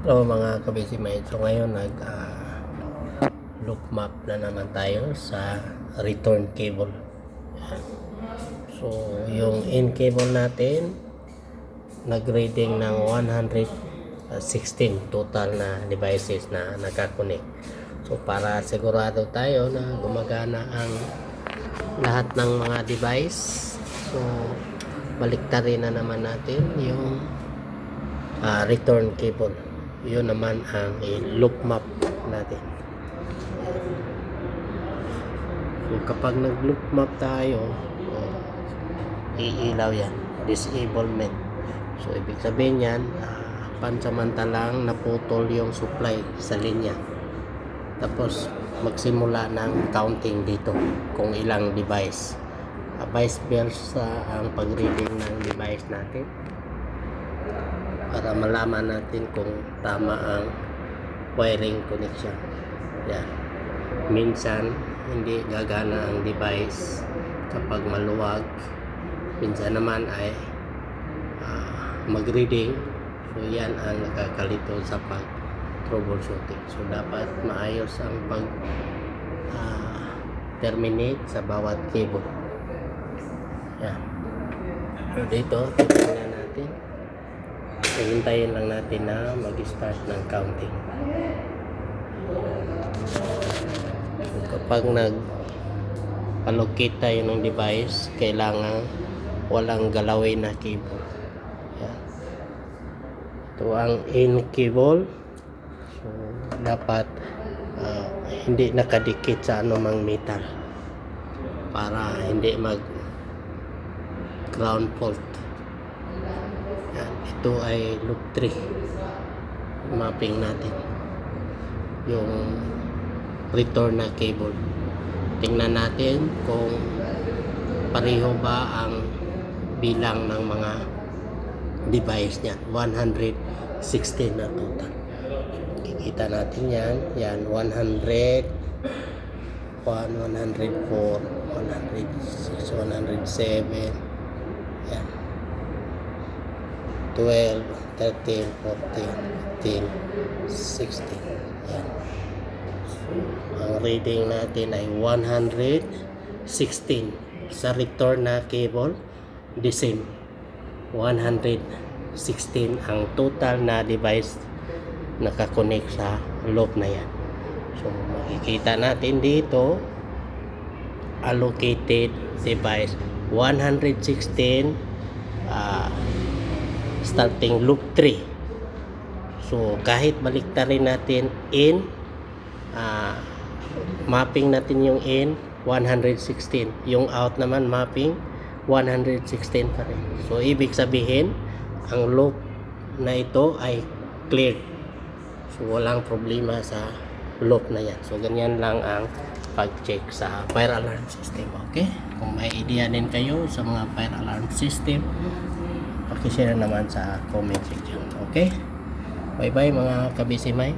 Hello mga kabisimates, so ngayon loop map na naman tayo sa return cable. So yung in cable natin nag-reading ng 116 total na devices na nakakonek. So para sigurado tayo na gumagana ang lahat ng mga device, so baliktarin na naman natin yung return cable. Yun naman ang loop map natin. So kapag nag loop map tayo, iilaw yan, disablement. So ibig sabihin yan, pansamantalang naputol yung supply sa linya, tapos magsimula ng counting dito kung ilang device. Vice versa ang pag-reading ng device natin para malaman natin kung tama ang wiring connection. Yan. Minsan hindi gagana ang device kapag maluwag, minsan naman ay mag-reading. So yan ang nakakalito sa pag troubleshooting. So dapat maayos ang pag terminate sa bawat cable. Yan. So dito tingnan natin, hintayin lang natin na mag-start ng counting. Kapag nag-allocate tayo ng device, kailangan walang galawin na cable. Yan. Ito ang in cable. So dapat hindi nakadikit sa anumang metal para hindi mag ground fault. Yan. Ito ay loop 3 mapping natin yung return na cable. Tingnan natin kung pareho ba ang bilang ng mga device niya. 116 na total. Kikita natin yan. Yan 100, 104, 106, 107. Yan 12, 13, 14, 15, 16. Yan. So, ang reading natin ay 116 sa return na cable. The same, 116 ang total na device nakakonect sa loop na yan. So makikita natin dito allocated device 116, starting loop 3. So kahit baliktarin natin in, mapping natin yung in 116, yung out naman mapping 116 pa rin. So ibig sabihin ang loop na ito ay cleared. So walang problema sa loop na yan. So ganyan lang ang pag-check sa fire alarm system. Okay? Kung may idea din kayo sa mga fire alarm system, pakishare naman sa comment section. Okay? Bye bye mga kabisimay.